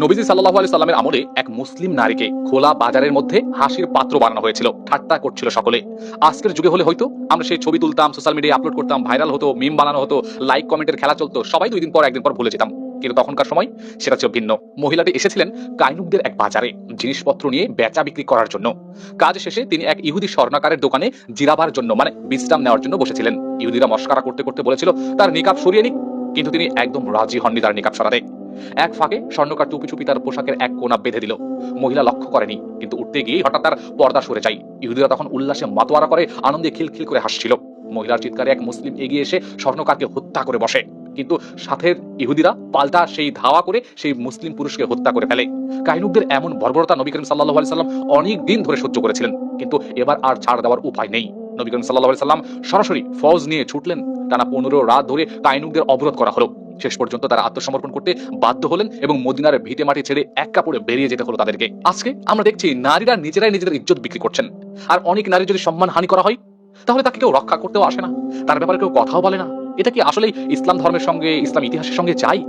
নবীজি সাল্লাল্লাহু আলাইহি সাল্লামের আমলে এক মুসলিম নারীকে খোলা বাজারের মধ্যে হাসির পাত্র বানানো হয়েছিল, ঠাট্টা করছিল সকলে। আজকের যুগে হলে হয়তো আমরা সেই ছবি তুলতাম, সোশ্যাল মিডিয়ায় আপলোড করতাম, ভাইরাল হতো, মিম বানানো হতো, লাইক কমেন্টের খেলা চলতো, সবাই দুই দিন পর একদিন পর ভুলে যেতাম। কিন্তু তখনকার সময় সেটা ছিল ভিন্ন। মহিলাটি এসেছিলেন কায়নুকদের এক বাজারে জিনিসপত্র নিয়ে বেচা বিক্রি করার জন্য। কাজ শেষে তিনি এক ইহুদি স্বর্ণকারের দোকানে জিরাবার জন্য মানে বিশ্রাম নেওয়ার জন্য বসেছিলেন। ইহুদিরা মস্করা করতে করতে বলেছিল তার নিকাব সরিয়ে নিক, কিন্তু তিনি একদম রাজি হননি তার নিকাব সরাতে। এক ফাঁকে স্বর্ণকার চুপি চুপি তার পোশাকের এক কোণা বেঁধে দিল। মহিলা লক্ষ্য করেনি, কিন্তু উঠতে গিয়ে হঠাৎ তার পর্দা সরে যায়। ইহুদিরা তখন উল্লাসে মাতোয়ারা করে, আনন্দে খিলখিল করে হাসছিল। মহিলার চিৎকারে এক মুসলিম এগিয়ে এসে স্বর্ণকারকে হত্যা করে বসে, কিন্তু সাথের ইহুদিরা পাল্টা সেই ধাওয়া করে সেই মুসলিম পুরুষকে হত্যা করে ফেলে। কায়নুকদের এমন বর্বরতা নবী করিম সাল্লাল্লাহু আলাইহি সাল্লাম অনেক দিন ধরে সহ্য করেছিলেন, কিন্তু এবার আর ছাড় দেওয়ার উপায় নেই। নবী করিম সাল্লাল্লাহু আলাইহি সাল্লাম সরাসরি ফৌজ নিয়ে ছুটলেন। টানা 15 রাত ধরে কায়নুকদের অবরোধ করা হলো। শেষ পর্যন্ত তারা আত্মসমর্পণ করতে বাধ্য হলেন এবং মদিনার ভিটে মাটি ছেড়ে এক কাপড়ে বেরিয়ে যেতে হলো তাদেরকে। আজকে আমরা দেখছি নারীরা নিজেরাই নিজেদের ইজ্জত বিক্রি করছেন। আর অনেক নারী যদি সম্মান হানি করা হয়, তাহলে তাকে কেউ রক্ষা করতেও আসে না, তার ব্যাপারে কেউ কথাও বলে না। এটা কি আসলে ইসলাম ধর্মের সঙ্গে, ইসলাম ইতিহাসের সঙ্গে চাই?